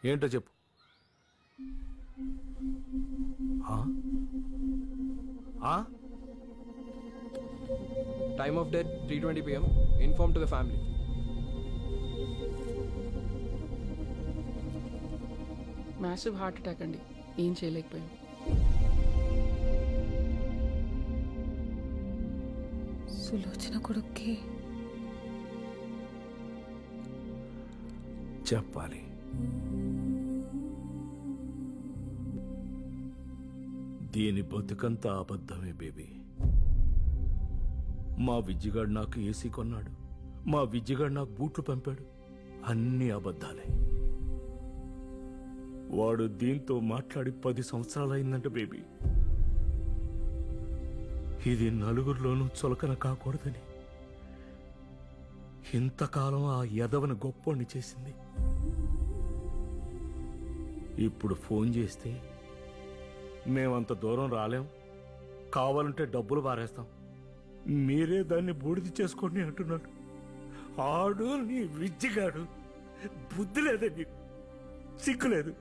ఏంటో చెప్పు. ఆ? ఆ? Time of death 3:20 p.m. Inform to the family. Massive heart attack అండి, ఏం చేయలేకపోయాం. సులోచన కొడుక్కి చెప్పాలి. దీని బతుకంతా అబద్ధమే బేబీ. మా విజ్జిగాడు నాకు ఏసీ కొన్నాడు, మా విజ్జిగాడు నాకు బూట్లు పంపాడు, అన్నీ అబద్ధాలే. వాడు దీంతో మాట్లాడి 10 సంవత్సరాలైందంట బేబీ. ఇది నలుగురిలోనూ చులకన కాకూడదని ఇంతకాలం ఆ యదవని గొప్పోణ్ణి చేసింది. ఇప్పుడు ఫోన్ చేస్తే మేమంత దూరం రాలేం, కావాలంటే డబ్బులు పారేస్తాం, మీరే దాన్ని బూడిద చేసుకోండి అంటున్నాడు. ఆడు నీ విజ్జిగాడు. బుద్ధి లేదే నీకు, సిగ్గులేదు.